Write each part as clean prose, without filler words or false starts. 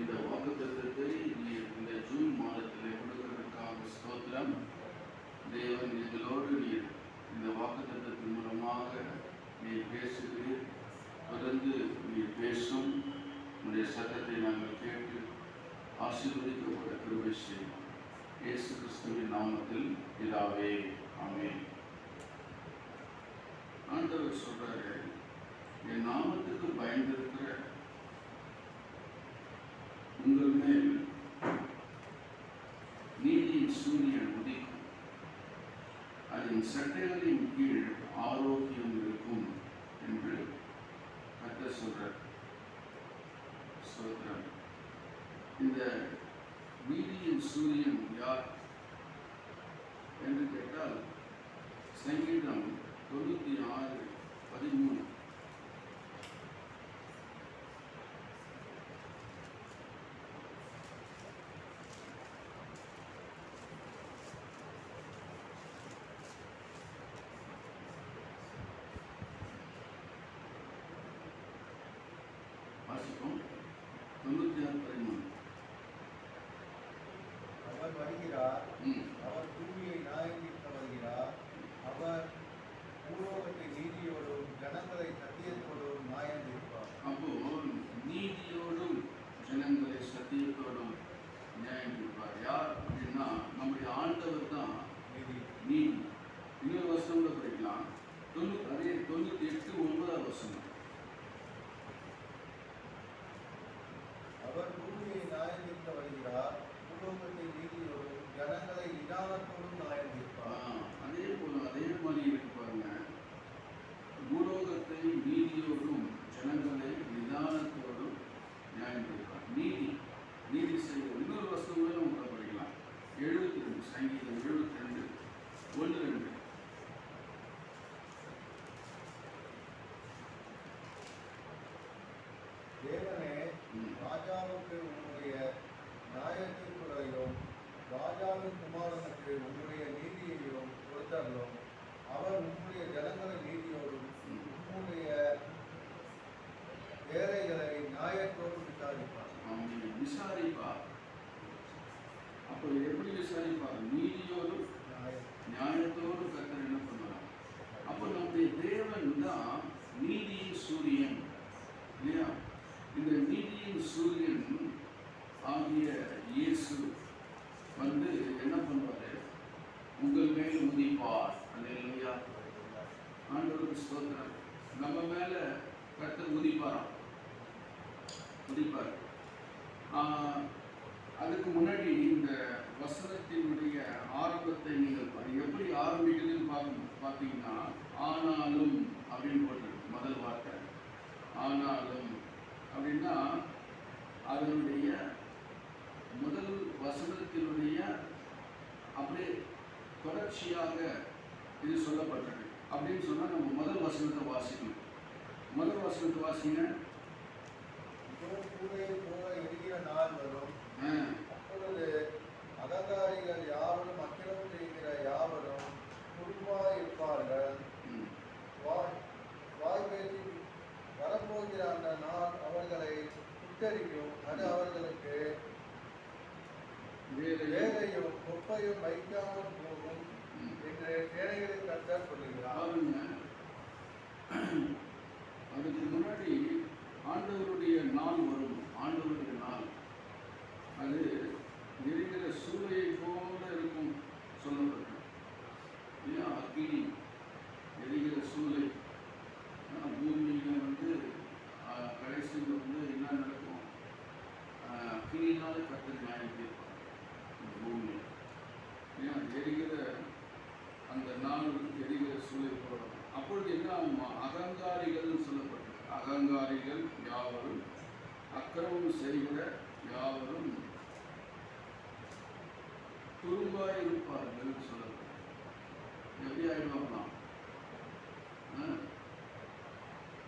இந்த வாக்குத்தத்தத்தை நீர் இந்த ஜூன் மாதத்தில் கொடுக்கிறதுக்காக ஸ்தோத்திரம். தேவன் எங்களோடு நீர் இந்த வாக்குத்தத்தத்தின் மூலமாக நீர் பேசுகிறீர். தொடர்ந்து நீர் பேசும் உன்னுடைய சத்தத்தை நாங்கள் கேட்டு ஆசீர்வதிக்கப்பட கிருபை செய்யும். இயேசு கிறிஸ்துவின் நாமத்தில் பிதாவே, ஆமென். ஆண்டவர் சொல்றாரு, என் நாமத்துக்கு பயந்திருக்கிற உங்கள் மேல் நீதியின் சூரியன் உதிக்கும், அதன் சட்டைகளின் கீழ் ஆரோக்கியம் இருக்கும் என்று கர்த்தர் சொல்றார். ஸ்தோத்திரம். இந்த நீதியின் சூரியன் யார் என்று கேட்டால் சங்கீதம் 96:13 வாசிப்போம். 96:13. அவர் வருகிறார், அவர் பூமியை நியாயந்தீர்க்க வருகிறார். அவர் பூலோகத்தை நீதியோடும் ஜனங்களை சத்தியத்தோடும் நியாயந்தீர்ப்பார். அப்போ நீதியோடும் ஜனங்களை சத்தியத்தோடும் நியாயம் தீர்ப்பார். யார் அப்படின்னா நம்முடைய ஆண்டவர் தான் நீதி. இன்னொரு வசனம்ல படிக்கலாம். 98:9 வசனம். அவர் பூமியை நியாயந்தீர்க்க வருகிறார், பூலோகத்தை நீதியோடும் ஜனங்களை நிதானத்தோடும் நியாயந்தீர்ப்பார். அதே போல அதே மாதிரி இருக்கு பாருங்க. பூலோகத்தை நீதியோடும் ஜனங்களை நிதானத்தோடும் நியாயம் தீர்ப்பார். நீதி செய்ய இன்னொரு வசனங்களை நம்ம படிக்கலாம். 72 சங்கீதம் 72:1-2. தேவனே, ராஜாவுக்கு உன்னுடைய நியாயத்தீர்ப்புகளையும் ராஜாவின் குமாரனுக்கு உன்னுடைய நீதியையும் கொடுத்தருளும். அவர் உன்னுடைய ஜனங்களை நீதியோடும் உன்னுடைய ஏழைகளை நியாயத்தோடும் விசாரிப்பார். அப்போ எப்படி விசாரிப்பார்? நீதியோடும் நியாயத்தோடும் கர்த்தர் என்ன பண்ணுவார்? அப்போ நம்முடைய தேவன் தான் நீதியின் சூரியன் இல்லையா? இந்த நீதியின் சூரியன் ஆகிய இயேசு வந்து என்ன பண்ணுவாரு? உங்கள் மேல் உதிப்பார். அல்லேலூயா. ஆண்டவருக்கு ஸ்தோத்திரம். நம்ம மேல கர்த்தர் உதிப்பார். அதுக்கு முன்னாடி இந்த வசனத்தினுடைய ஆரம்பத்தை நீங்கள் எப்படி ஆரம்பிக்கிறதுன்னு பார்த்தீங்கன்னா, ஆனாலும் அப்படின்னு போட்டிருக்கு முதல் வார்த்தை. ஆனாலும் அப்படின்னா அதனுடைய முதல் வசனத்தினுடைய அப்படியே தொடர்ச்சியாக இது சொல்லப்பட்டிருக்கு. அப்படின்னு சொன்னால் நம்ம முதல் வசனத்தை வாசிக்கணும். முதல் வசனத்தை வாசிங்க. போல இருக்கிற நாள் வரும், அப்பொழுது அகங்காரிகள் யாவரும் அக்கிரமம் செய்கிற யாவரும் குறும்பாய் இருப்பார்கள். வாய் பேசி வரப்போகிற அந்த நாள் அவர்களை சுட்டரிக்கும். அது அவர்களுக்கு வேலையும் குப்பையும் வைக்காமல் போகும் என்று சேனைகளின் கர்த்தர் சொல்லுகிறார். அதுக்கு முன்னாடி ஆண்டவருடைய நாள் வரும். ஆண்டவருடைய நாள் அது எரிகிற சூளையை போல இருக்கும் சொல்லப்பட்டது இல்லையா? அக்கினி எரிகிற சூளை. பூமியில் வந்து கடைசியில் வந்து என்ன நடக்கும்? அக்கினினால கர்த்தர் நியாயம் தீர்ப்பார் இந்த பூமியில். ஏன் எரிகிற அந்த நாள் எரிகிற சூளை போல. அப்பொழுது என்ன ஆகுமா? அகங்காரிகள் சொல்லப்பட்டது. அகங்காரிகள் யாவரும் அக்கிரமம் செய்கிற யாவரும் துரும்பாய் இருப்பார்கள் சொல்லப்பட்டது. எப்படி ஆயிடுவாங்களாம்?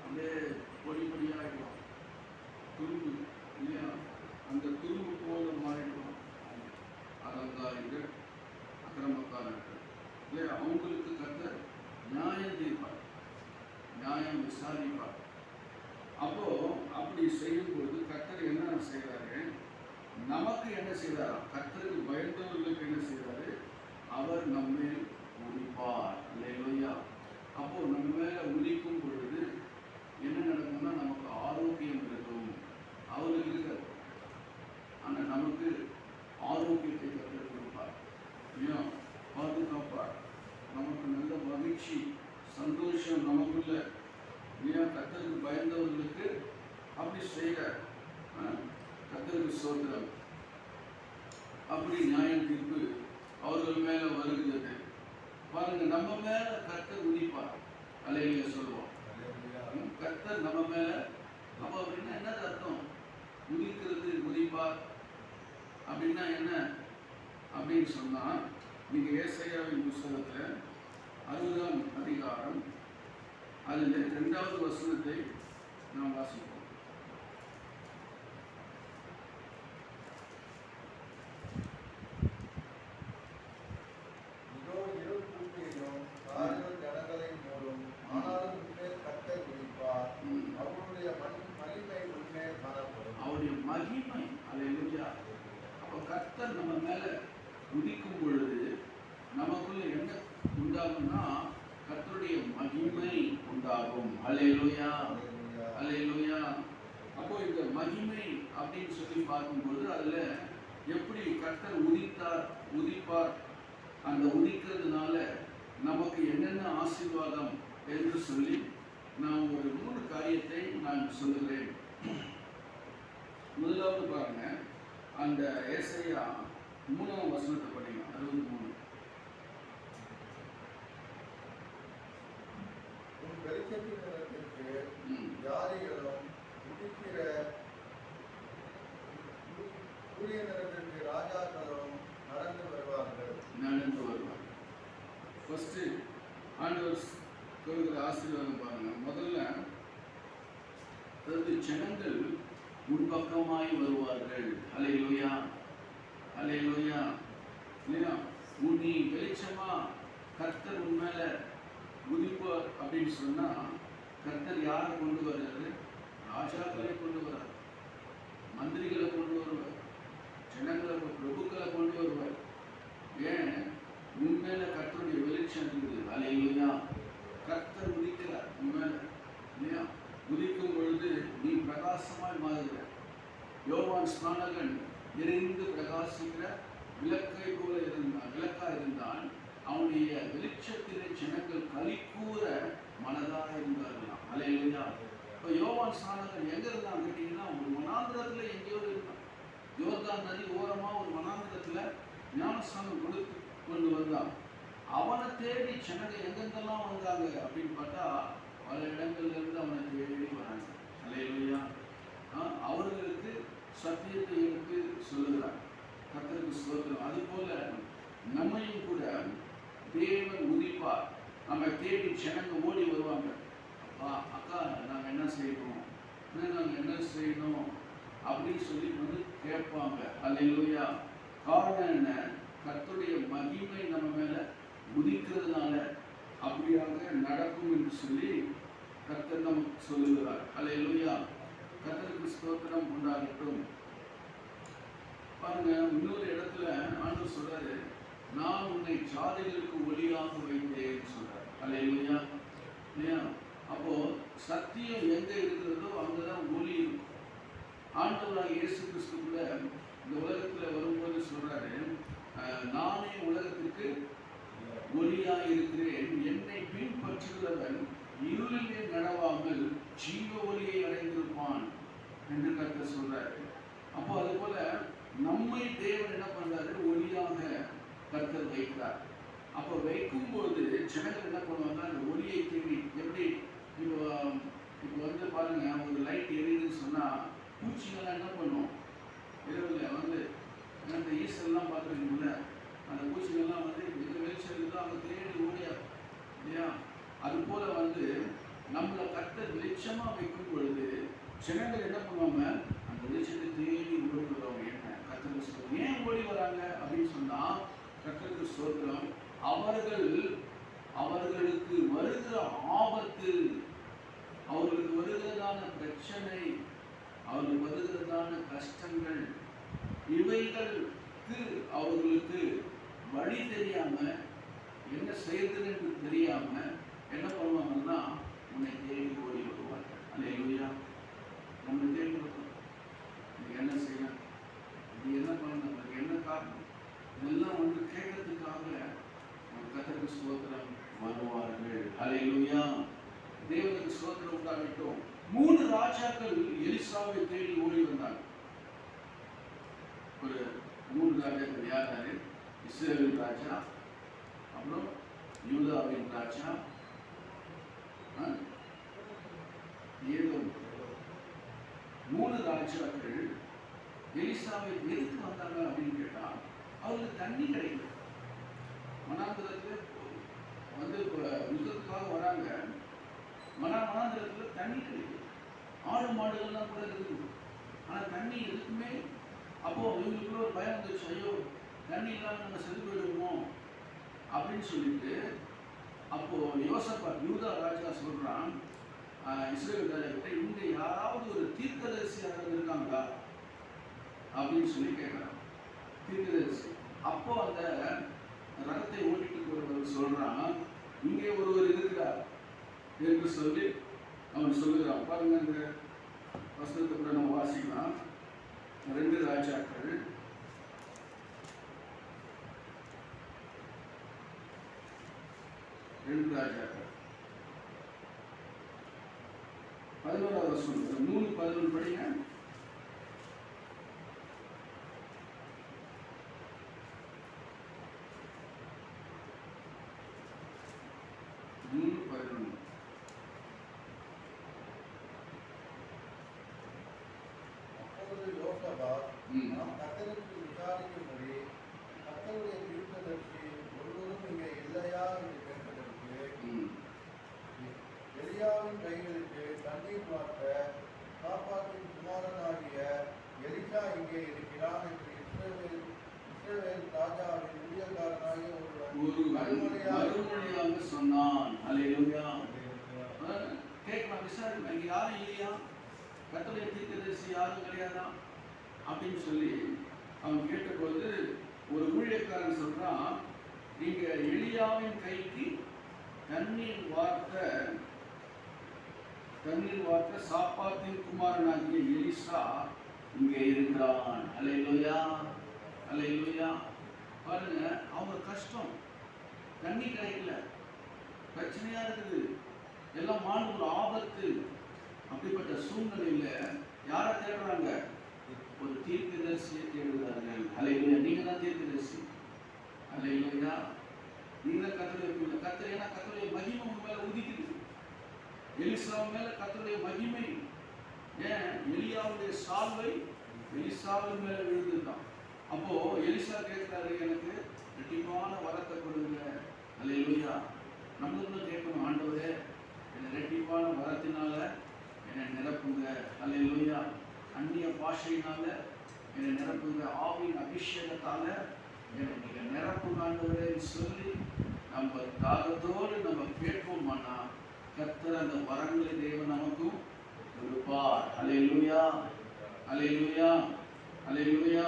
அப்படியே பொடி பொடியாகிடுவான். துரும்பு இல்லையா? அந்த துரும்பு போல மாறிடுவான். அகங்காரிகள் அக்கிரமக்காரர்கள் இல்லையா? அவங்களுக்கு கர்த்தர் நியாயம் தீர்ப்பார், நியாயம் விசாரிப்பார். அப்போ அப்படி செய்யும்போது கர்த்தர் என்ன செய்கிறாரு, நமக்கு என்ன செய்கிறாரா, கர்த்தருக்கு பயந்தவர்களுக்கு என்ன செய்கிறாரு, அவர் நம்மேல் உதிப்பார். அல்லேலூயா. அப்போ நம்ம மேல உதிக்கும் பொழுது என்ன நடக்கும்னா நமக்கு ஆரோக்கியம் இருக்கும். அவருக்கு இருக்காது, ஆனால் நமக்கு ஆரோக்கியத்தை கர்த்தர் கொடுப்பார். ஏன் பாதுகாப்பார். நமக்கு நல்ல மகிழ்ச்சி, சந்தோஷம் நமக்குள்ள. ஏன் கர்த்தருக்கு பயந்தவர்களுக்கு அப்படி செய்கிறார். கர்த்தருக்கு ஸ்தோத்திரம். அப்படி நியாயம் தீர்ப்பு அவர்கள் மேல வருகிறது. பாருங்க, நம்ம மேல கர்த்தர் உதிப்பார். அல்லேலூயா சொல்லுவோம். கர்த்தர் நம்ம மேல, அப்ப அப்படின்னா என்ன அர்த்தம்? உதிக்கிறது, உதிப்பார் அப்படின்னா என்ன அப்படின்னு சொன்னா, நீங்க ஏசாயாவின் புஸ்தகத்துல 60ஆம் அதிகாரம் அதில் 2வது வசனத்தை நாம் வாசிப்போம். அவருடைய மகிமை. அல்லேலூயா. அப்போ கர்த்தர் நம்ம மேல உதிக்கும் பொழுது நமக்குள்ள என்ன உண்டாகும்னா கர்த்தருடைய மகிமை உண்டாகும். அல்லேலூயா, அல்லேலூயா. அப்போ இந்த மகிமை அப்படின்னு சொல்லி பார்க்கும்போது அதுல எப்படி கர்த்தர் உதிப்பார், அந்த உதிக்கிறதுனால நமக்கு என்னென்ன ஆசீர்வாதம் என்று சொல்லி நான் ஒரு 3 காரியத்தை நான் சொல்லுகிறேன். முதலாவது பாருங்க, அந்த ஏசாயா 3ஆம் வசனத்தை படிங்க. 63. ஜாதிகளும் உதிக்கிற சூரிய நிறத்திற்கு ராஜாக்களும் நடந்து வருவார்கள். ஃபர்ஸ்ட் ஆண்டவர் சொல்கிற ஆசீர்வாதம் பாருங்க. முதல்ல ஜனங்கள் முன்பக்கமாய் வருவார்கள். அல்லேலூயா, அல்லேலூயா. இல்லையா, நீ வெளிச்சமா கர்த்தர் உன் மேல உதிப்பார் அப்படின்னு சொன்னா கர்த்தர் யாரை கொண்டு வர்றாரு? ராஜாக்களை கொண்டு வர்றார், மந்திரிகளை கொண்டு வருவார், ஜனங்களை, பிரபுக்களை கொண்டு வருவார். ஏன்? உண்மையில கர்த்தருடைய வெளிச்சம் இருக்குது. அல்லேலூயா. கர்த்தர் உதிக்கிறார் உண்மையில. இல்லையா, உதிக்கும் பொழுது நீ பிரகாசமாய் மாறுகிற. யோவான் ஸ்நானகன் எரிந்து பிரகாசிக்கிற விளக்கை போல விளக்கா இருந்தான். அவனுடைய வெளிச்சத்திலே ஜனங்கள் களிக்கூற மனதாக இருந்தார்களாம். அல்லேலூயா. இப்போ யோவான் ஸ்நானகன் எங்க இருந்தான் கேட்டீங்கன்னா, ஒரு வனாந்திரத்துல எங்கேயோ இருந்தான். யோர்தான் நதி ஓரமா ஒரு வனாந்திரத்துல ஞானஸ்நானம் கொடுத்து கொண்டு வந்தான். அவனை தேடி ஜனங்கள் எங்கெங்கெல்லாம் வந்தாங்க அப்படின்னு பார்த்தா பல இடங்கள்ல இருந்து அவனை தேடி வராங்க. அல்லேலூயா. அவர்களுக்கு சத்தியத்தை எடுத்து சொல்லுகிறார். கர்த்தருக்கு ஸ்தோத்திரம். அது போல நம்மையும் கூட தேவன் உதிப்பார். நம்ம தேடி ஜனங்க ஓடி வருவாங்க. அப்பா, அக்கா, நாங்கள் என்ன செய்யணும், நாங்கள் என்ன செய்யணும் அப்படின்னு சொல்லி வந்து கேட்பாங்க. அல்லேலூயா. காரணம் என்ன? கர்த்தருடைய மகிமை நம்ம மேல உதிக்கிறதுனால அப்படியாக நடக்கும் என்று சொல்லி கர்த்தர் நமக்கு சொல்லுகிறார். அல்லேலூயா. கர்த்தருக்கு ஸ்தோத்திரம் உண்டாகட்டும். பாருங்க, இன்னொரு இடத்துல ஆண்டவர் சொல்றாரு, நான் உன்னை ஜாதிகளுக்கு ஒளியாக வைத்தேன் சொல்றாரு. அல்லேலூயா. இல்லையா? அப்போ சத்தியம் எங்க இருக்கிறதோ அங்கதான் ஒளி இருக்கும். ஆண்டவராக இயேசு கிறிஸ்து கூட இந்த உலகத்துல வரும்போது சொல்றாரு, நானே உலகத்திற்கு ஒளியாக இருக்கிறேன், என்னை பின்பற்றுகிறவன் இருளிலே நடவாமல் ஜீவ ஒளியை அடைந்திருப்பான் என்று கர்த்தர் சொல்றாரு. அப்போ அது போல நம்மை தேவன் என்ன பண்றாரு? ஒளியாக கர்த்தர் வைக்கிறார். அப்போ வைக்கும்போது ஜனங்கள் என்ன பண்ணுவாங்க? அந்த ஒளியை தேடி. எப்படி இப்போ வந்து பாருங்க, ஒரு லைட் எரியுதுன்னு சொன்னா பூச்சிகள்லாம் என்ன பண்ணும்? இரவுல வந்து அந்த ஈஸ்டர்லாம் பார்க்குறீங்கல்ல, அந்த பூச்சிகள்லாம் வந்து எது வெளிச்சம் இருக்குதோ அங்கே தேடி ஓடியாது இல்லையா? அது போல வந்து நம்மளை கர்த்தர் வெளிச்சமா வைக்கும் பொழுது ஜனங்கள் என்ன பண்ணுவாங்க? அந்த வெளிச்சத்தை தேடி ஓடி வருவாங்க. என்ன கர்த்தருக்கு ஸ்தோத்திரம். ஏன் ஓடி வராங்க அப்படின்னு சொன்னா கர்த்தருக்கு ஸ்தோத்திரம், அவர்களுக்கு வருகிற ஆபத்து, அவர்களுக்கு வருகிறதான பிரச்சனை கஷ்டங்கள், இவைகளுக்கு அவர்களுக்கு வழி தெரியாம என்ன செய்யறதுன்னு என்று தெரியாம என்ன பண்ணுவாங்கன்னா உன்னை தேடி ஓடி வருவார்கள். அல்லேலூயா. நம்ம தேடி வருவோம். நீங்க என்ன செய்யணும், இது என்ன பண்ணணும், நமக்கு என்ன காரணம், இதெல்லாம் வந்து கேட்கறதுக்காக கர்த்தருக்கு ஸ்தோத்திரம் வருவார்கள். அல்லேலூயா. தேவனுக்கு ஸ்தோத்திரம் உண்டாகட்டும். 3 ராஜாக்கள் எலிசாவை தேடி ஓடி வந்தாங்க. ஒரு 3 ராஜாக்கள் யார்? இஸ்ரவேல் ராஜா, அப்புறம் யூதாவின் ராஜா, ஏதோ 3 ராஜாக்கள் எலிசாவை எதுக்கு வந்தாங்க அப்படின்னு கேட்டா, அவருக்கு தண்ணி கிடைக்கல. மனாந்திரத்துல வந்து யுத்தத்துக்காக வராங்க. மனாந்திரத்துல தண்ணி கிடைக்கும். ஆடு மாடுகள்லாம் கூட இருக்குது, ஆனா தண்ணி எதுக்குமே. அப்போ இவங்களுக்குள்ள ஒரு பயம் வந்துச்சு, ஐயோ தண்ணி இல்லாம நம்ம செத்து போயிடுவோமோ அப்படின்னு சொல்லிட்டு, அப்போ யோசபாத் யூதா ராஜா சொல்றான் இஸ்ரவேல் ராஜா கிட்ட, இங்க யாராவது ஒரு தீர்க்கதரிசி யாராவது இருக்காங்களா அப்படின்னு சொல்லி கேட்கிறான். தீர்க்கதரிசி. அப்போ அந்த ரகத்தை ஓட்டிட்டு ஒருவர் சொல்றான், இங்கே ஒருவர் இருக்கிறார் என்று சொல்லி அவன் சொல்லுகிறான். பாருங்க, இந்த வசனத்தை கூட நம்ம வாசிக்கலாம். 2 ராஜாக்கள் 11வது வசனம் 3:11 படிங்க. அப்பொழுது யோசபாத், நாம் கர்த்தருக்கு விசாரிக்கும்படி கர்த்தருடைய தீர்க்கதரிசி ஒருவரும் இங்கே இல்லையா என்று கேட்டதற்கு, எலியாவின் கைகளுக்கு தண்ணீர் மாற்ற சாப்பாட்டின் குமாரனாகிய எலிசா இங்கே இருக்கிறான் என்று இஸ்ரவேல் ராஜாவின் ஊழியக்காரனாகிய ஒருவன் மறுமொழியாக சொன்னான். அல்லேலூயா. கேட்கலாம், விசாரிக்கலாம், இங்க யாரும் இல்லையா, கர்த்தருடைய தீர்க்கதரிசி யாரும் கிடையாதா அப்படின்னு சொல்லி அவன் கேட்டபோது ஒரு ஊழியக்காரன் சொல்றான், நீங்க எலியாவின் கைக்கு தண்ணீர் வார்த்த சாப்பாத்தின் குமாரனாகிய எலிசா இங்கே இருக்கிறான். அல்லேலூயா. அல்லேலூயா. பாருங்க, அவங்க கஷ்டம், தண்ணி கிடைக்கல, பிரச்சனையா இருக்குது, எல்லாம் ஒரு ஆபத்து. அப்படிப்பட்ட சூழ்நிலையில யாரை தேடுறாங்க? ஒரு தீர்க்கதரிசியை தேடுகிறார்கள். அல்லேலூயா. நீங்க தான் தீர்க்கதரிசி. அல்லேலூயா. நீங்க தான் கர்த்தருடைய கர்த்தர். ஏன்னா கர்த்தருடைய மகிமை உங்க மேல உதிக்குது. எலிசா மேல கர்த்தருடைய மகிமை. ஏன்? எலியாவுடைய சால்வை எலிசாவின் மேல விழுந்துதான். அப்போ எலிசா கேட்கிறாரு, எனக்கு ரெட்டிப்பான வரத்தை கொடுங்க. அல்லேலூயா. நம்மளும் கேட்கணும், ஆண்டவரே என்னை ரெட்டிப்பான வரத்தினால என்னை நிரப்புங்க. அல்லேலூயா. அந்நிய பாஷையினால என்னை நிரப்புங்க. ஆவியின் அபிஷேகத்தால என்னை நீங்க நிரப்புங்க ஆண்டவரே சொல்லி நம்ம தாகத்தோடு நம்ம கேட்போமானா கர்த்தர் அந்த வரங்களை தேவன் நமக்கும் கொடுப்பார். அல்லேலூயா. அல்லேலூயா. அல்லேலூயா.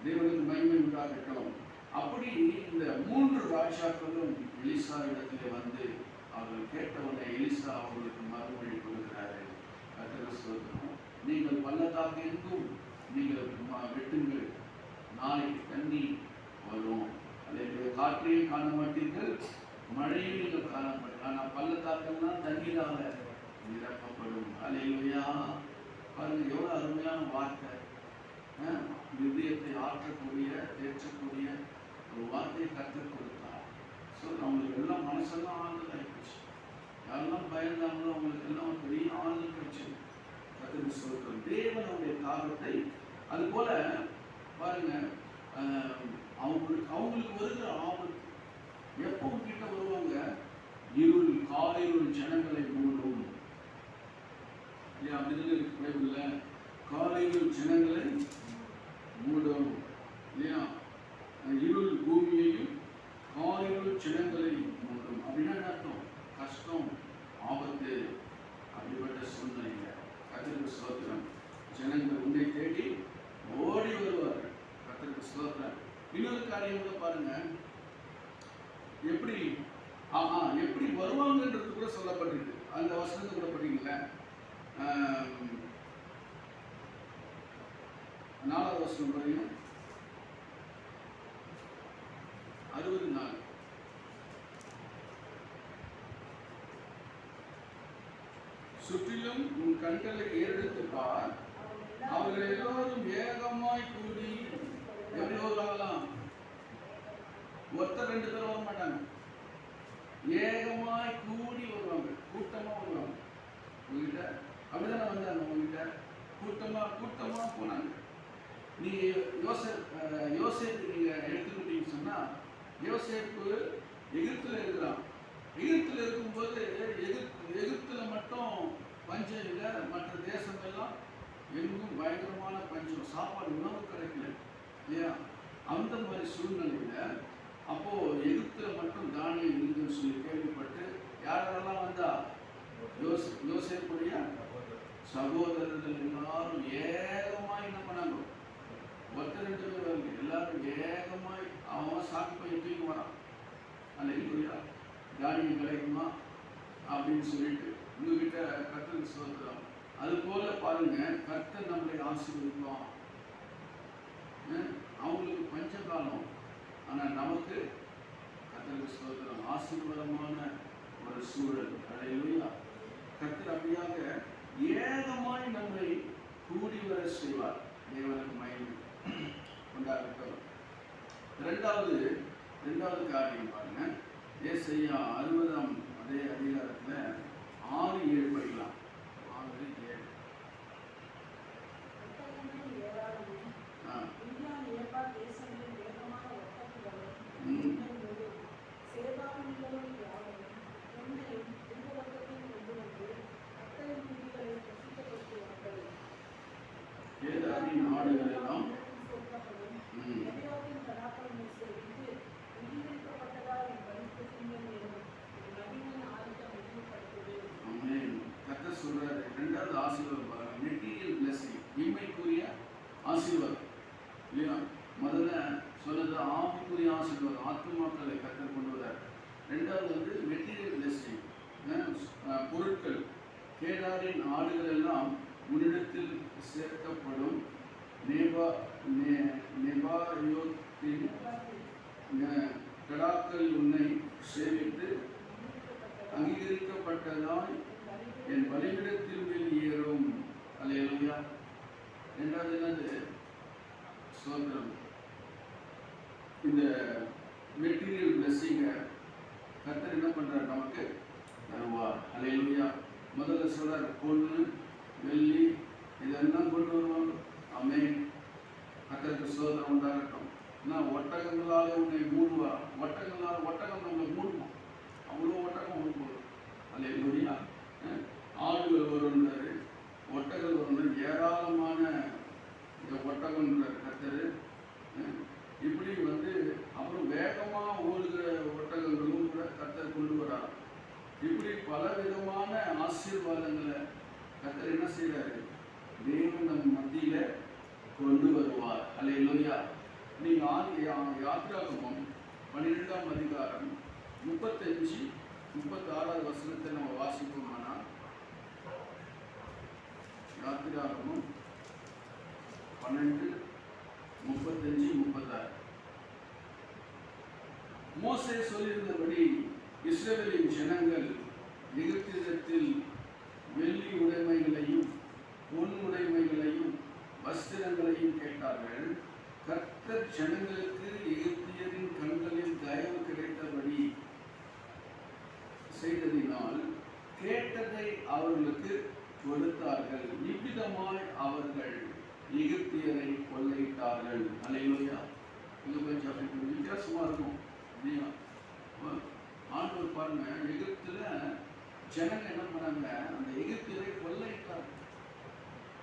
தேவனுக்கு மகிமை உண்டாகட்டும். அப்படி இந்த 3 ராஜாக்களும் எலிசா இடத்திலே வந்து அவர்கள் கேட்டவுடனே எலிசா அவர்களுக்கு மறுமொழி கொடுக்கிறாரு. கர்த்தருக்கு ஸ்தோத்திரம். நீங்கள் பள்ளத்தாக்கு எங்கும் நீங்கள் வெட்டுங்கள், நாளைக்கு தண்ணி வரும். அல்லேலூயா. காற்றையும் காண மாட்டீர்கள், மழையும் நீங்கள் காண மாட்டீர்கள், ஆனால் பள்ளத்தாக்கெல்லாம் தண்ணீரால நிரப்பப்படும். அல்லேலூயா. பாருங்க, எவ்வளவு அருமையான வார்த்தை. இதயத்தை ஆற்றக்கூடிய தேற்றக்கூடிய ஒரு வார்த்தையை கற்றுக் கொடுத்தார். ஸோ அவங்களுக்கு எல்லாம் மனசெல்லாம் ஆறுதல் ஆகிடுச்சு. யாரெல்லாம் பயந்தாங்களோ அவங்களுக்கு எல்லாம் ஒரு பெரிய ஆறுதல் கிடைச்சது. கர்த்தருக்கு ஸ்தோத்திரம். தேவனுடைய காரணத்தை அது போல பாருங்க, அவங்களுக்கு வருகிற ஆபத்து எப்போ கிட்ட வருவாங்க? இருள், காலையில் ஜனங்களை மூடும். அப்படின்னு இருக்கு பைபிள்ல. காலையில் ஜனங்களை மூடும் இல்லையா? இருள் பூமியையும் காலையில் ஜனங்களை மூடும். அப்படின்னா அர்த்தம் கஷ்டம், ஆபத்து. அப்படிப்பட்ட சூழ்நிலையில கர்த்தருக்கு ஸ்தோத்திரம். ஜனங்கள் உன்னை தேடி சொல்லப்படுது. அந்த வசனத்தை கூட படிங்களேன். 4வது வசனம் படிங்க. 64. சுற்றிலும் உன் கண்களை ஏறெடுத்து பார், அவர்கள் எல்லோரும் ஏகமாய் கூடி எப்படி வருவாங்களாம்? ஒருத்தர் 2 பேர் வர மாட்டாங்க, ஏகமாய் கூடி வருவாங்க, கூட்டமா வருவாங்க. உங்ககிட்ட அப்படிதானே வந்தாங்க, உங்ககிட்ட கூட்டமா போனாங்க. நீ யோசேப்பு நீங்க எடுத்துக்கிட்டீங்கன்னு சொன்னா, யோசேப்பு எகிப்துல இருக்கிறான். எகிப்துல இருக்கும்போது எகிப்துல மட்டும் பஞ்சம் இல்லை, மற்ற தேசம் எல்லாம் எங்கும் பயங்கரமான பஞ்சம், சாப்பாடு உணவு கிடைக்கல இல்லையா? அந்த மாதிரி சூழ்நிலையில அப்போ எகிப்துல மட்டும் தானியம் இருக்குன்னு சொல்லி கேள்விப்பட்டு யாரெல்லாம் வந்தா? யோசேப்புடைய சகோதரர்கள் எல்லாரும் ஏகமாய் என்ன பண்ணாங்க? ஒருத்தர் 2 பேர் வரல, எல்லாரும் ஏகமாய் அவன் சாக்கு பைய தூக்கி வரான். அல்லேலூயா, தானியம் கிடைக்குமா அப்படின்னு சொல்லிட்டு உங்ககிட்ட கர்த்தருக்கு ஸ்தோத்திரம். அது போல பாருங்க, கர்த்தர் நம்மளை ஆசீர்வதிப்பான். அவங்களுக்கு பஞ்சகாலம், ஆனா நமக்கு கர்த்தருக்கு ஸ்தோத்திரம் ஆசீர்வாதமான ஒரு சூழல். அல்லேலூயா, கர்த்தர் அப்படியாக ஏகமாய் நம்மை கூடி வர செய்வார். தேவனுக்கு மகிமை உண்டாகட்டும். இரண்டாவது காரியம் பாருங்க, ஏசாயா 60ஆம் அதே அதிகாரத்துல 6-7 படிக்கலாம். 6-7. கேதாரின் ஆடுகள் எல்லாம் கர்த்தர் சொல்றாரு. 2வது ஆசீர்வாதம் பாருங்க, மெட்டீரியல் பிளஸிங், இம்மைக்குரிய ஆசீர்வாதம் இல்லையா? முதல்ல சொன்னது ஆவிக்குரிய ஆசீர்வாதம், ஆத்துமாக்களை கர்த்தர் கொண்டு வரார். 2வது வந்து மெட்டீரியல் பிளஸிங், பொருட்கள். கேதாரின் ஆடுகள் எல்லாம் உன்னிடத்தில் சேர்க்கப்படும், நெபாயோத்தின் கடாக்கள் உன்னை சேவித்து அங்கீகரிக்கப்பட்டதாய் என் பலிபீடத்தின் மேல் ஏறும். அல்லேலூயா. 2வது என்னது? ஸ்தோத்திரம். இந்த மெட்டீரியல் பிளஸிங்கை கர்த்தர் என்ன பண்றார்? நமக்கு தருவார். அல்லேலூயா. முதல்ல சொல்றார், பொண்ணு வெள்ளி இதெல்லாம் கொண்டு வருவாங்க. ஆமென். கர்த்தருக்கு ஸ்தோத்திரம் உண்டாகட்டும். ஒட்டகங்களாலே உன்னை மூடுவார். ஒட்டகம் நம்மளை மூடுமா? அவ்வளோ ஒட்டகம் ஒன்று போடும். அல்லேலூயா. ஆடுகள் வருன்றாரு, ஒட்டகம் வருன்றாரு, ஏராளமான இந்த ஒட்டகம்ன்றார் கர்த்தர். இப்படி வந்து அப்புறம் வேகமாக ஓடுகிற ஒட்டகங்களும் கூட கர்த்தர் கொண்டு வரார். இப்படி பல விதமான ஆசீர்வாதங்களை கர்த்தர் என்ன செய்யறாரு? தேவன் நம் மத்தியில கொண்டு வருவார். அல்லேலூயா. நீங்க யாத்திராகமம் 12ஆம் அதிகாரம் 35-36 வசனத்தை நம்ம வாசிப்போமானா, யாத்திராகமம் 12:35-36. மோசே சொல்லியிருந்தபடி இஸ்ரவேலின் ஜனங்கள் எகிப்தியத்தில் வெள்ளி உடைமைகளையும் பொன் உடைமைகளையும் வஸ்திரங்களையும் கேட்டார்கள். கர்த்தர் ஜனங்களுக்கு எகிப்தியரின் கண்களில் தயவு கிடைத்தபடி செய்ததினால் கேட்டதை அவர்களுக்கு கொடுத்தார்கள். இவ்விதமாய் அவர்கள் எகிப்தியரை கொள்ளையிட்டார்கள். அல்லேலூயா. இது கொஞ்சம் அப்படி வித்தியாசமா இருக்கும். ஆண்டவர் பாருங்க, எகிப்துல ஜனங்க என்ன பண்ணாங்க? அந்த எகிப்தியரை கொள்ளையிட்டாங்க.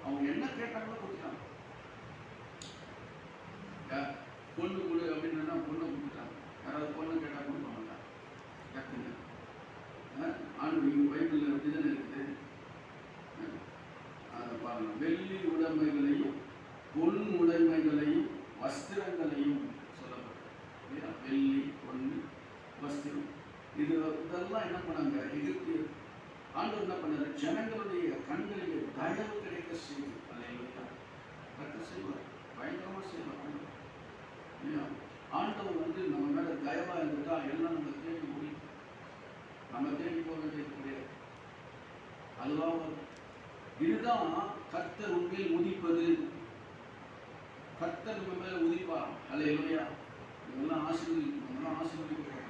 அவங்க என்ன கேட்டாங்களோ கொடுத்தாங்க. பொண்ணு கொடு அப்படின்னா பொண்ணை கொடுத்துட்டாங்க. யாராவது பொண்ணு கேட்டால் கொடுப்பாங்க டக்குன்னு. ஆண்டவர் இங்கே பைபிளில் அப்படிதானே இருக்குது. அதை பாருங்க, வெள்ளி உடைமைகளையும் பொன் உடைமைகளையும் வஸ்திரங்களையும் சொல்லப்பட்டது. வெள்ளி, பொண்ணு, வஸ்திரம், இதெல்லாம் என்ன பண்ணாங்க? எகிப்தியர் அதுவாக வரும். இதுதான் கர்த்தர் உண்மையில் உதிப்பது. கர்த்தர் நம்ம மேல உதிப்பார். அல்லேலூயா. இதெல்லாம் ஆசீர்வதிக்கப்பட்டோம்.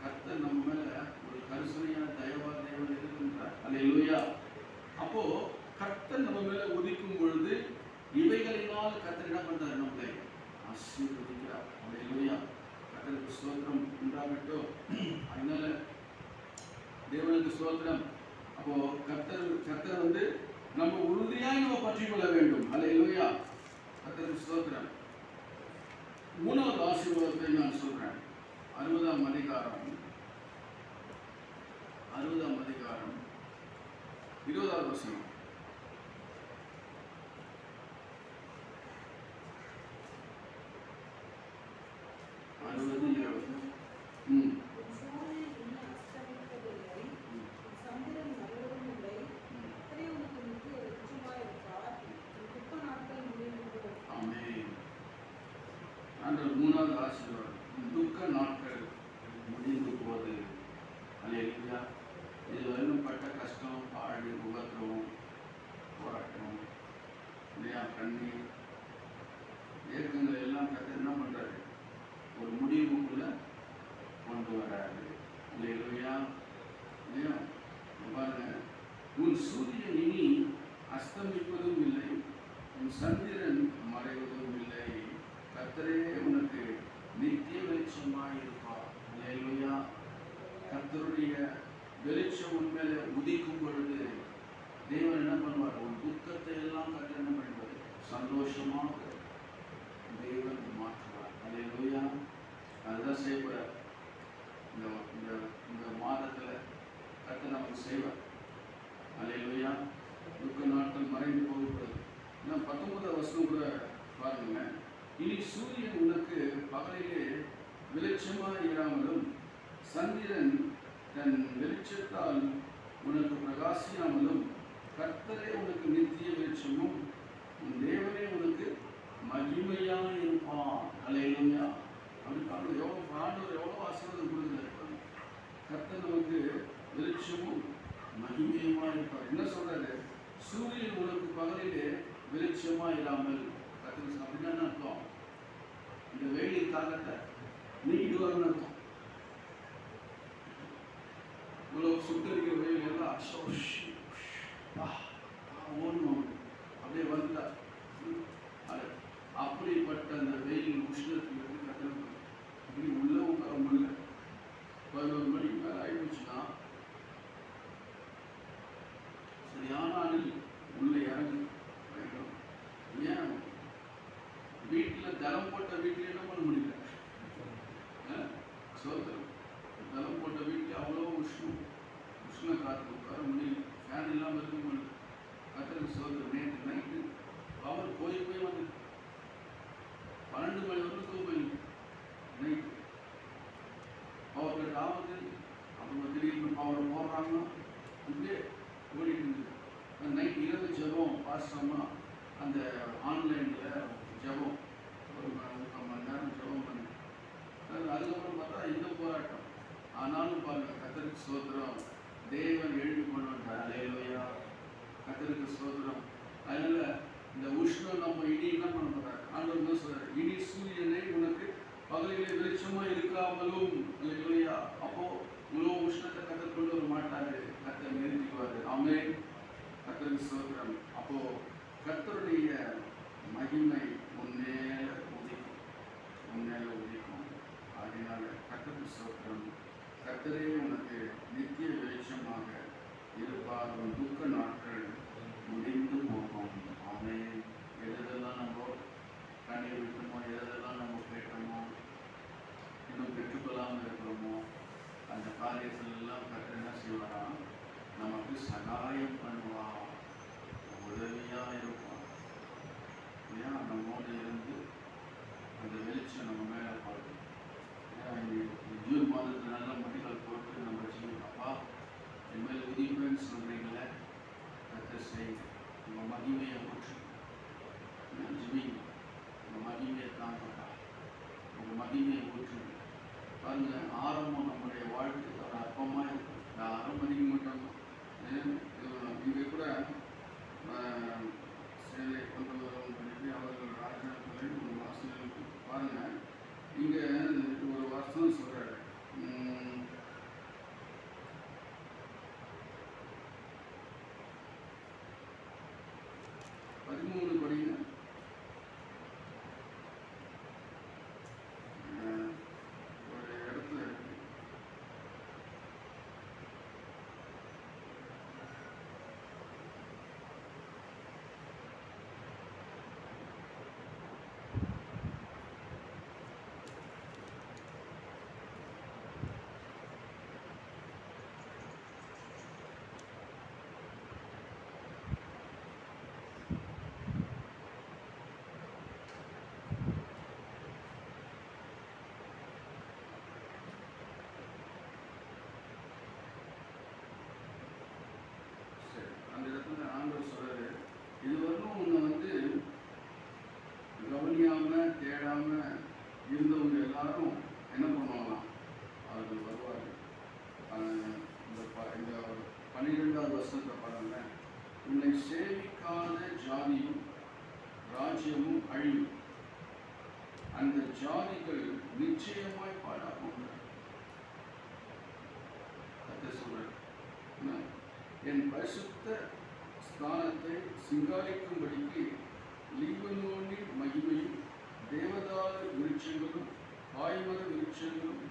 கர்த்தர் நம்ம மேல ஒரு கரிசனையான தயவா தேவன் இருக்கின்றார். அல்லேலூயா. அப்போ கர்த்தர் நம்ம மேல உதிக்கும் பொழுது இவைகளினால் கர்த்தர் என்ன பண்றாரு? நம்மளை ஆசீர்வதிக்கிறார். அல்லேலூயா. கர்த்தருக்கு ஸ்தோத்திரம் உண்டாகட்டும். அதனால தேவனுக்கு ஸ்தோத்திரம். அப்போ கர்த்தர் வந்து நம்ம உறுதியாய் நம்ம பற்றி கொள்ள வேண்டும். அல்லேலூயா. கர்த்தருக்கு ஸ்தோத்திரம். மூணாவது ஆசீர்வாதத்தை நான் சொல்றேன். 60ஆம் அதிகாரம் 20வது வசனம். மூணாவது ஆசீர்வாதம், துக்க நாட்கள் முடிந்து போது. அல்லேலூயா. இதுவரையும் பட்ட கஷ்டம், பாடு, உபத்திரவம், போராட்டம், இல்லையா, கண்ணீர், ஏக்கங்கள் எல்லாம் கர்த்தர் என்ன பண்றாரு? ஒரு முடிவுக்குள்ள கொண்டு வராரு. அல்லேலூயா. இல்லையா? பாருங்க, உன் சூரியன் இனி அஸ்தமிப்பதும் இல்லை, உன் சந்திரன் மறைவதும் இல்லை, கர்த்தரே உனக்கு நித்திய வெளிச்சமாய் இருப்பார். அல்லேலூயா. கர்த்தருடைய வெளிச்சம் உண்மையில உதிக்கும் பொழுது தேவன் என்ன பண்ணுவார்? உன் துக்கத்தை எல்லாம் கர்த்தர் என்ன பண்ணுவார்? சந்தோஷமாக தேவன் மாற்றுவார். அல்லேலூயா. அதுதான் செய்யப்படுறார். இந்த மாதத்துல கர்த்தர் நமக்கு செய்வார். அல்லேலூயா. துக்க நாட்கள் மறைந்து போகக்கூடாது. 19வது வசனம் கூட பாருங்க. இனி சூரியன் உனக்கு பகலிலே வெளிச்சமாய் இராமலும் சந்திரன் தன் வெளிச்சத்தால் உனக்கு பிரகாசியாமலும் கர்த்தரே உனக்கு நித்திய வெளிச்சமும் உன் தேவனே உனக்கு மகிமையாக இருப்பான். அல்லேலூயா. அதுக்காக ஆண்டவர் எவ்வளோ ஆசீர்வாதம் கொடுக்குறாரு. கர்த்தர் நமக்கு வெளிச்சமும் மகிமையுமாக இருப்பார். என்ன சொல்றாரு? சூரியன் உனக்கு பகலிலே வெளிச்சமாக இராமல், கர்த்தர் அப்படின்னா அர்த்தம், இந்த வெயில் தாக்கத்தை நீக்கிட்டு வரணும்னு அர்த்தம். இவ்வளவு சுட்டரிக்கிற வெயில் எல்லாம் ஓடணும் அப்படியே வந்தா அப்படிப்பட்ட அந்த வெயில் உஷ்ணத்துக்கு கட்டணம் இப்படி உள்ள உட்கார முடியல. 11 மணிக்கு மேலே ஆயிடுச்சுன்னா சரியான அணில் உள்ள இறங்கு. ஏன் வீட்டில் தரம் போட்ட வீட்டில் என்ன பண்ண முடியல? சோதரம் தரம் போட்ட வீட்டில் அவ்வளோ உஷ்ண காற்று உட்கார முடியல. ஃபேன் இல்லாமல் இருக்க முடியல. கத்தருக்கு சோதரம். நேற்று நைட்டு பவர் போய் வந்து 12 மணி வரைக்கும் போயிருக்கு. நைட்டு பவர் கட் ஆகுது. அப்புறம் திடீர்னு பவர் போடுறாங்க. இப்படியே ஓடிட்டு இருந்தது. நைட் இரவு ஜபம் பாஸ்டர்மா அந்த ஆன்லைனில் ஜபம் ஒரு 3 மணி நேரம் ஜபம் பண்ணி அதுக்கப்புறம் பார்த்தா இந்த போராட்டம். ஆனாலும் பாருங்க, கர்த்தருக்கு ஸ்தோத்திரம், தேவன் எழுதி கொண்டு வந்தார். அல்லேலூயா. கர்த்தருக்கு ஸ்தோத்திரம். அதனால இந்த உஷ்ணம் நம்ம இனி என்ன பண்ண போறாரு? ஆண்டவர் என்ன சொல்றாரு? இனி சூரியனை உனக்கு பகலிலே வெளிச்சமா இருக்காமலும். அல்லேலூயா. அப்போ இவ்வளோ உஷ்ணத்தை கர்த்தர் கொண்டு வர மாட்டாரு. கர்த்தர் நிறுத்திக்குவாரு. ஆமென். கர்த்தருக்கு ஸ்தோத்திரம். அப்போ கர்த்தருடைய மகிமை உன்மேல உதிக்கும். அதனால கர்த்தருக்கு ஸ்தோத்திரம். கர்த்தரே உனக்கு நித்திய வெளிச்சமாக இருப்பார். துக்க நாட்கள் முடிந்து போகும். ஆமென். எதெல்லாம் நம்ம கண்ணீர் விட்டோமோ, எதெல்லாம் நம்ம கேட்டோமோ, இன்னும் பெற்றுக்கொள்ளாமல் இருக்கிறோமோ, அந்த காரியத்திலெல்லாம் கர்த்தர் என்ன செய்வாரா? நமக்கு சகாயம் பண்ணுவார், உதவியாக இருப்பார். ஏன் நம்மோடு இருந்து அந்த வெளிச்சம் நம்ம மேலே படும். ஜூன் மாதத்தில் நல்ல முடிகள் போட்டு நம்ம அப்பா இனிமேல் உதிப்பேன்னு சொல்கிறீங்களே, கர்த்தர் செய்யுங்க. நம்ம மகிமையை ஊற்று ஜீவிங்க. உங்கள் மகிமையை தாங்கப்பா. உங்கள் மகிமையை ஊற்றுங்க. பாருங்க, ஆரம்பம் நம்முடைய வாழ்க்கை ஒரு அற்பமாக இருக்கும். யாரும் மதிக்க மாட்டாங்க. அந்த இடத்துல ஆண்டவர் சொல்றாரு, இதுவரைக்கும் உன்னை வந்து கவனியாம தேடாம இருந்தவங்க எல்லாரும் என்ன பண்ணுவாங்களாம், அவர்கள் வருவார்கள். இந்த 12வது வருஷத்தை பாருங்க, உன்னை சேவிக்காத ஜாதியும் ராஜ்யமும் அழியும், அந்த ஜாதிகள் நிச்சயமாய் பாழாகும். சொல்றேன், என் பரிசுத்த ஸ்தானத்தை சிங்காரிக்கும்படிக்கு லீபனோனின் மகிமையும் தேவதாரு விருட்சங்களும் காய்மர விருட்சங்களும்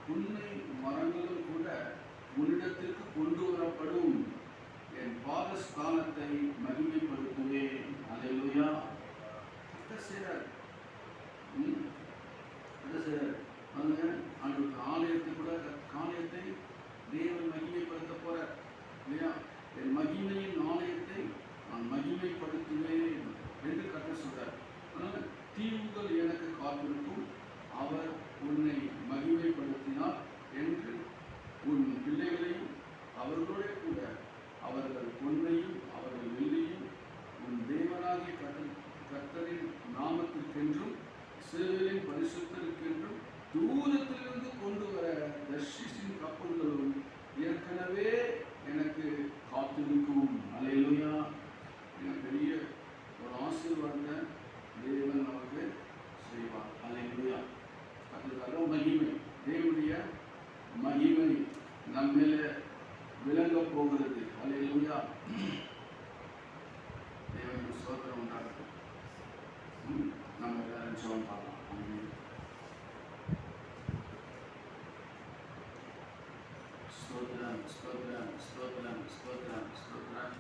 புன்னை மரங்களும் கூட உன்னிடத்திற்கு கொண்டு வரப்படும். என் பாதஸ்தானத்தை மகிமைப்படுத்துவேன். அல்லேலூயா. அவனுக்கு ஆலயத்தை கூட காலயத்தை தேவன் மகிமைப்படுத்த போற இல்லையா? என் மகிமையின் ஆலயத்தை நான் மகிமைப்படுத்துவேன் என்று கர்த்தர் சொல்றார். அதனால தீவுகள் எனக்கு காத்திருக்கும், அவர் உன்னை மகிமைப்படுத்தினார் என்று உன் பிள்ளைகளையும் அவர்களோட கூட அவர்கள் பொன்னையும் அவர்கள் வெள்ளியும் உன் தேவனாகிய கர்த்தரின் நாமத்திற்கென்றும் இஸ்ரவேலின் பரிசுத்தருக்கென்றும் தூரத்திலிருந்து கொண்டு வர தர்ஷீசின் கப்பல்களும் ஏற்கனவே எனக்கு காத்திருக்கும். அல்லேலூயா. பெரிய ஒரு ஆசீர்வாதத்தை தேவன் நமக்கு செய்வார். அல்லேலூயா. அதுக்காக மகிமை, தேவனுடைய மகிமை நம்ம மேல விளங்க போகிறது. அல்லேலூயா. தேவனுக்கு ஸ்தோத்திரம் உண்டாகட்டும். நம்ம எல்லாரும் ஜெபம் பண்ணலாம். ஸ்தோத்திரம், ஸ்தோத்திரம், ஸ்தோத்திரம், ஸ்தோத்திரம், ஸ்தோத்திரம்.